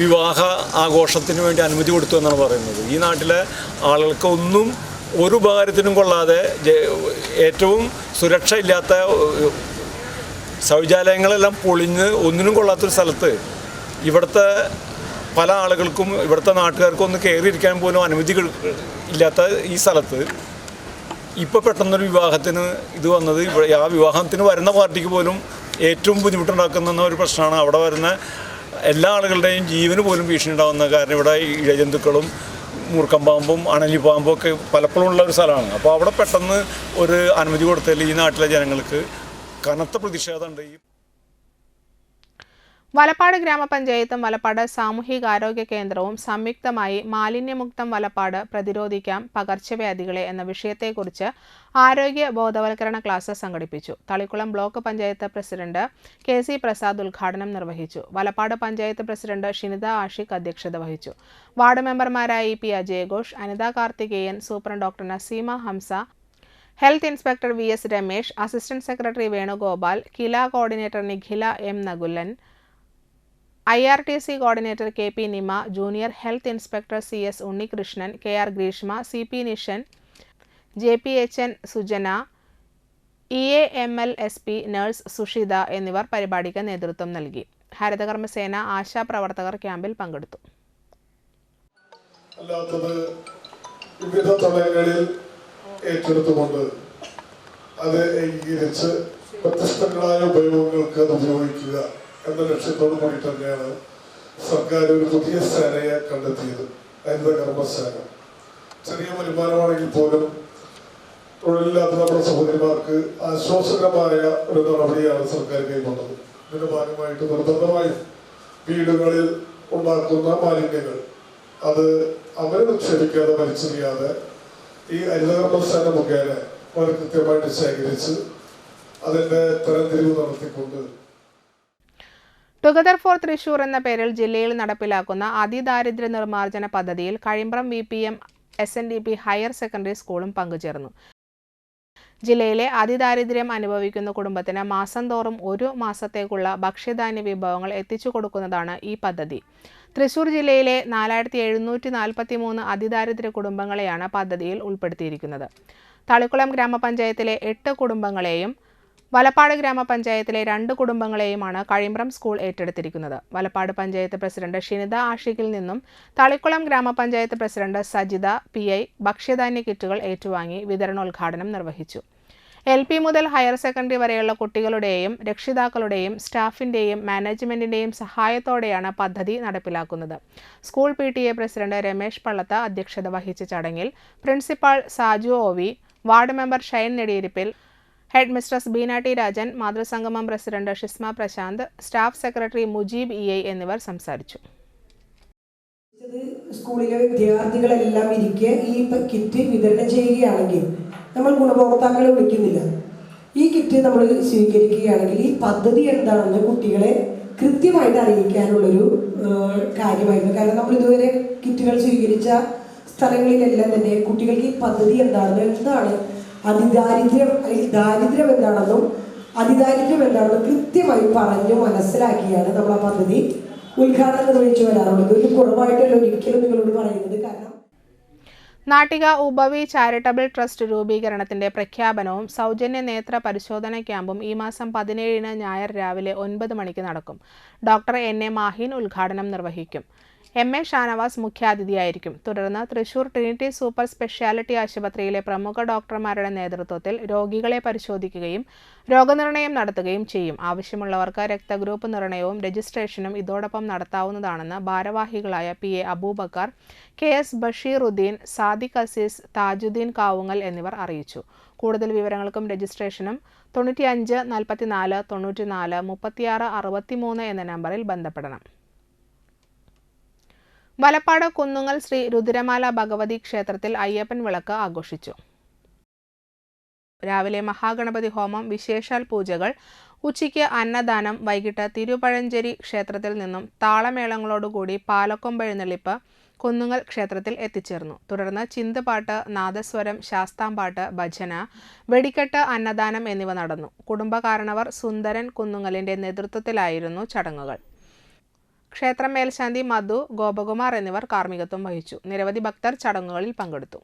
വിവാഹ ആഘോഷത്തിന് വേണ്ടി അനുമതി കൊടുത്തു എന്നാണ് പറയുന്നത്. ഈ നാട്ടിലെ ആളുകൾക്ക് ഒന്നും ഒരു ഉപകാരത്തിനും കൊള്ളാതെ ഏറ്റവും സുരക്ഷ ഇല്ലാത്ത ശൗചാലയങ്ങളെല്ലാം പൊളിഞ്ഞ് ഒന്നിനും കൊള്ളാത്തൊരു സ്ഥലത്ത് ഇവിടുത്തെ പല ആളുകൾക്കും ഇവിടുത്തെ നാട്ടുകാർക്കും ഒന്ന് കയറിയിരിക്കാൻ പോലും അനുമതി ഇല്ലാത്ത ഈ സ്ഥലത്ത് ഇപ്പോൾ പെട്ടെന്നൊരു വിവാഹത്തിന് ഇത് വന്നത് ആ വിവാഹത്തിന് വരുന്ന പാർട്ടിക്ക് പോലും ഏറ്റവും ബുദ്ധിമുട്ടുണ്ടാക്കുന്ന ഒരു പ്രശ്നമാണ്. അവിടെ വരുന്ന എല്ലാ ആളുകളുടെയും ജീവന് പോലും ഭീഷണി ഉണ്ടാകുന്നത്. കാരണം ഇവിടെ ഇഴജന്തുക്കളും മൂർക്കം പാമ്പും അണലിപ്പാമ്പും ഒക്കെ പലപ്പോഴും ഉള്ള ഒരു സ്ഥലമാണ്. അപ്പോൾ അവിടെ പെട്ടെന്ന് ഒരു അനുമതി കൊടുത്തതിൽ ഈ നാട്ടിലെ ജനങ്ങൾക്ക് കനത്ത പ്രതിഷേധമുണ്ട്. വലപ്പാട് ഗ്രാമപഞ്ചായത്തും വലപ്പാട് സാമൂഹികാരോഗ്യ കേന്ദ്രവും സംയുക്തമായി മാലിന്യമുക്തം വലപ്പാട് പ്രതിരോധിക്കാം പകർച്ചവ്യാധികളെ എന്ന വിഷയത്തെക്കുറിച്ച് ആരോഗ്യ ബോധവൽക്കരണ ക്ലാസ് സംഘടിപ്പിച്ചു. Thalikkulam block panchayat president KC Prasad ഉദ്ഘാടനം നിർവഹിച്ചു. വലപ്പാട് പഞ്ചായത്ത് പ്രസിഡന്റ് ഷിനിത ആഷിഖ് അധ്യക്ഷത വഹിച്ചു. വാർഡ് മെമ്പർമാരായ P അജയഘോഷ്, Anitha Karthikeyan, superintendent doctor Naseema Hamsa, health inspector VS Ramesh, assistant secretary Venugopal, KILA coordinator Nikhila M Nakulan, IRTC coordinator KP Nima, junior health inspector CS Unnikrishnan, KR Greeshma, CP Nishan, JPHN Sujana, EAMLSP nurse Sushitha എന്നിവർ പരിപാടിക്ക് നേതൃത്വം നൽകി. ഹരിതകർമ്മസേന ആശാ പ്രവർത്തകർ ക്യാമ്പിൽ പങ്കെടുത്തു. വിവിധ തലങ്ങളിൽ ഏറ്റെടുത്തുകൊണ്ട് അത് ഏകീകരിച്ച് വ്യത്യസ്തങ്ങളായ ഉപയോഗങ്ങൾക്ക് അത് ഉപയോഗിക്കുക എന്ന ലക്ഷ്യത്തോടു കൂടി തന്നെയാണ് സർക്കാർ ഒരു പുതിയ സേനയെ കണ്ടെത്തിയത്, ഹരിതകർമ്മസേന. ചെറിയ വരുമാനമാണെങ്കിൽ പോലും തൊഴിലില്ലാത്ത നമ്മുടെ സഹോദരിമാർക്ക് ആശ്വാസകരമായ ഒരു നടപടിയാണ് സർക്കാർ കൈക്കൊണ്ടത്. ഇതിന്റെ ഭാഗമായിട്ട് നിർബന്ധമായും വീടുകളിൽ ഉണ്ടാക്കുന്ന മാലിന്യങ്ങൾ അത് അവരെ നിക്ഷേപിക്കാതെ വലിച്ചെറിയാതെ ഈ ഹരിതകർമ്മസേന മുഖേന വളരെ കൃത്യമായിട്ട് ശേഖരിച്ച് അതിന്റെ തരംതിരിവ് നടത്തിക്കൊണ്ട് ടുഗദർ ഫോർ തൃശൂർ എന്ന പേരിൽ ജില്ലയിൽ നടപ്പിലാക്കുന്ന അതിദാരിദ്ര്യ നിർമ്മാർജ്ജന പദ്ധതിയിൽ Kazhimbram VPM SNDP higher secondary സ്കൂളും പങ്കുചേർന്നു. ജില്ലയിലെ അതിദാരിദ്ര്യം അനുഭവിക്കുന്ന കുടുംബത്തിന് മാസം തോറും 1 മാസത്തേക്കുള്ള ഭക്ഷ്യധാന്യ വിഭവങ്ങൾ എത്തിച്ചു കൊടുക്കുന്നതാണ് ഈ പദ്ധതി. തൃശൂർ ജില്ലയിലെ 4743 അതിദാരിദ്ര്യ കുടുംബങ്ങളെയാണ് പദ്ധതിയിൽ ഉൾപ്പെടുത്തിയിരിക്കുന്നത്. തളിക്കുളം ഗ്രാമപഞ്ചായത്തിലെ 8 കുടുംബങ്ങളെയും വലപ്പാട് ഗ്രാമപഞ്ചായത്തിലെ 2 കുടുംബങ്ങളെയുമാണ് കഴിമ്പ്രം സ്കൂൾ ഏറ്റെടുത്തിരിക്കുന്നത്. വലപ്പാട് പഞ്ചായത്ത് പ്രസിഡന്റ് ഷിനിത ആഷിഖിൽ നിന്നും തളിക്കുളം ഗ്രാമപഞ്ചായത്ത് പ്രസിഡന്റ് സജിത PI ഭക്ഷ്യധാന്യ കിറ്റുകൾ ഏറ്റുവാങ്ങി വിതരണോദ്ഘാടനം നിർവഹിച്ചു. LP മുതൽ ഹയർ സെക്കൻഡറി വരെയുള്ള കുട്ടികളുടെയും രക്ഷിതാക്കളുടെയും സ്റ്റാഫിന്റെയും മാനേജ്മെന്റിന്റെയും സഹായത്തോടെയാണ് പദ്ധതി നടപ്പിലാക്കുന്നത്. School PTA president Ramesh Pallath അധ്യക്ഷത വഹിച്ച ചടങ്ങിൽ principal Saju OV, ward member Shine Nediyirippil, head mistress Beena T Rajan, മാതൃസംഗമം president Shisma Prashanth, staff secretary Mujeeb EI എന്നിവർ സംസാരിച്ചു. സ്കൂളിലെ വിദ്യാർത്ഥികളെല്ലാം ഇരിക്കെ ഈ കിറ്റ് വിതരണം ചെയ്യുകയാണെങ്കിൽ നമ്മൾ ഗുണഭോക്താക്കളെ വിളിക്കുന്നില്ല. ഈ കിറ്റ് നമ്മൾ സ്വീകരിക്കുകയാണെങ്കിൽ ഈ പദ്ധതി എന്താണെന്ന് കുട്ടികളെ കൃത്യമായിട്ട് അറിയിക്കാനുള്ളൊരു കാര്യമായിരുന്നു. കാരണം നമ്മൾ ഇതുവരെ കിറ്റുകൾ സ്വീകരിച്ച സ്ഥലങ്ങളിലെല്ലാം തന്നെ കുട്ടികൾക്ക് ഈ പദ്ധതി എന്താണ് അതിദാരിദ്ര്യം ദാരിദ്ര്യം എന്താണെന്നും അതിദാരിദ്ര്യം എന്താണെന്നും കൃത്യമായി പറഞ്ഞു മനസ്സിലാക്കിയാണ് നമ്മൾ ആ പദ്ധതി ഉദ്ഘാടനം നിർവഹിച്ചു വരാറുള്ളത്. ഒരു കുറവായിട്ടല്ല ഒരിക്കലും നിങ്ങളോട് പറയുന്നത്. കാരണം നാട്ടിക ഉപവി ചാരിറ്റബിൾ ട്രസ്റ്റ് രൂപീകരണത്തിന്റെ പ്രഖ്യാപനവും സൗജന്യ നേത്ര പരിശോധന ക്യാമ്പും ഈ മാസം 17 ഞായർ രാവിലെ 9 മണിക്ക് നടക്കും. ഡോക്ടർ NA മാഹിൻ ഉദ്ഘാടനം നിർവഹിക്കും. MA ഷാനവാസ് മുഖ്യാതിഥിയായിരിക്കും. തുടർന്ന് തൃശൂർ ട്രിനിറ്റി സൂപ്പർ സ്പെഷ്യാലിറ്റി ആശുപത്രിയിലെ പ്രമുഖ ഡോക്ടർമാരുടെ നേതൃത്വത്തിൽ രോഗികളെ പരിശോധിക്കുകയും രോഗനിർണയം നടത്തുകയും ചെയ്യും. ആവശ്യമുള്ളവർക്ക് രക്തഗ്രൂപ്പ് നിർണയവും രജിസ്ട്രേഷനും ഇതോടൊപ്പം നടത്താവുന്നതാണെന്ന് ഭാരവാഹികളായ PA അബൂബക്കർ, KS ബഷീറുദ്ദീൻ, സാദിഖ് അസീസ്, താജുദ്ദീൻ കാവുങ്ങൽ എന്നിവർ അറിയിച്ചു. കൂടുതൽ വിവരങ്ങൾക്കും രജിസ്ട്രേഷനും 95 44 94 36 63 എന്ന നമ്പറിൽ ബന്ധപ്പെടണം. വലപ്പാട് കുന്നുങ്ങൽ ശ്രീ രുദ്രമാല ഭഗവതി ക്ഷേത്രത്തിൽ അയ്യപ്പൻ വിളക്ക് ആഘോഷിച്ചു. രാവിലെ മഹാഗണപതി ഹോമം, വിശേഷാൽ പൂജകൾ, ഉച്ചയ്ക്ക് അന്നദാനം, വൈകിട്ട് തിരുപഴഞ്ചേരി ക്ഷേത്രത്തിൽ നിന്നും താളമേളങ്ങളോടുകൂടി പാലക്കൊമ്പെഴുന്നള്ളിപ്പ് കുന്നുങ്ങൽ ക്ഷേത്രത്തിൽ എത്തിച്ചേർന്നു. തുടർന്ന് ചിന്തുപാട്ട്, നാദസ്വരം, ശാസ്താംപാട്ട്, ഭജന, വെടിക്കെട്ട്, അന്നദാനം എന്നിവ നടന്നു. കുടുംബകാരണവർ സുന്ദരൻ കുന്നുങ്ങലിന്റെ നേതൃത്വത്തിലായിരുന്നു ചടങ്ങുകൾ. ക്ഷേത്രം മേൽശാന്തി മധു, ഗോപകുമാർ എന്നിവർ കാർമ്മികത്വം വഹിച്ചു. നിരവധി ഭക്തർ ചടങ്ങുകളിൽ പങ്കെടുത്തു.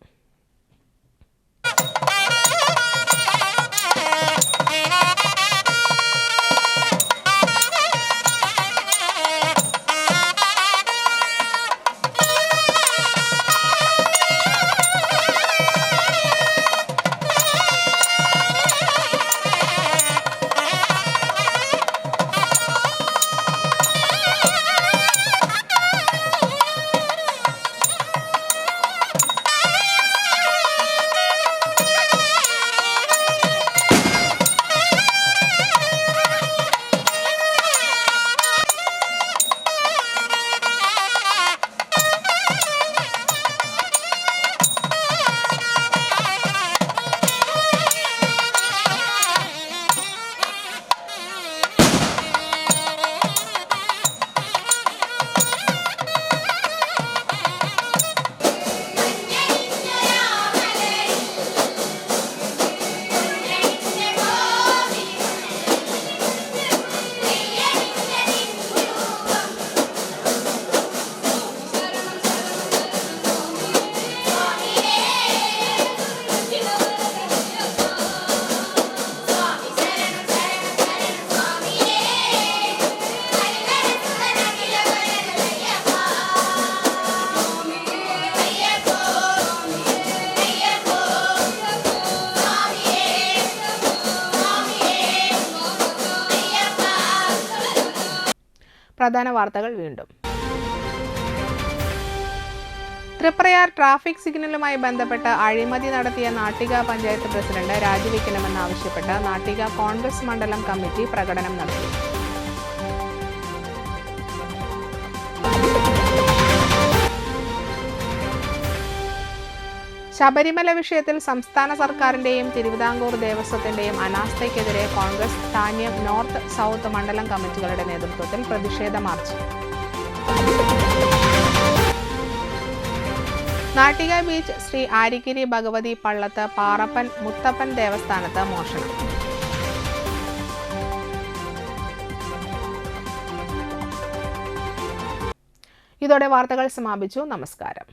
പ്രധാന വാർത്തകൾ വീണ്ടും. തൃപ്രയാർ ട്രാഫിക് സിഗ്നലുമായി ബന്ധപ്പെട്ട് അഴിമതി നടത്തിയ നാട്ടിക പഞ്ചായത്ത് പ്രസിഡന്റ് രാജിവെക്കണമെന്നാവശ്യപ്പെട്ട് നാട്ടിക കോൺഗ്രസ് മണ്ഡലം കമ്മിറ്റി പ്രകടനം നടത്തി. ശബരിമല വിഷയത്തിൽ സംസ്ഥാന സർക്കാരിന്റെയും തിരുവിതാംകൂർ ദേവസ്വത്തിന്റെയും അനാസ്ഥയ്ക്കെതിരെ കോൺഗ്രസ് താന്യം നോർത്ത് സൗത്ത് മണ്ഡലം കമ്മിറ്റികളുടെ നേതൃത്വത്തിൽ പ്രതിഷേധ മാർച്ച്. നാട്ടിക ബീച്ച് ശ്രീ ആരിക്കിരി ഭഗവതി പള്ളത്ത് പാറപ്പൻ മുത്തപ്പൻ ദേവസ്ഥാനത്ത് മോഷണം. ഇതോടെ വാർത്തകൾ സമാപിച്ചു. നമസ്കാരം.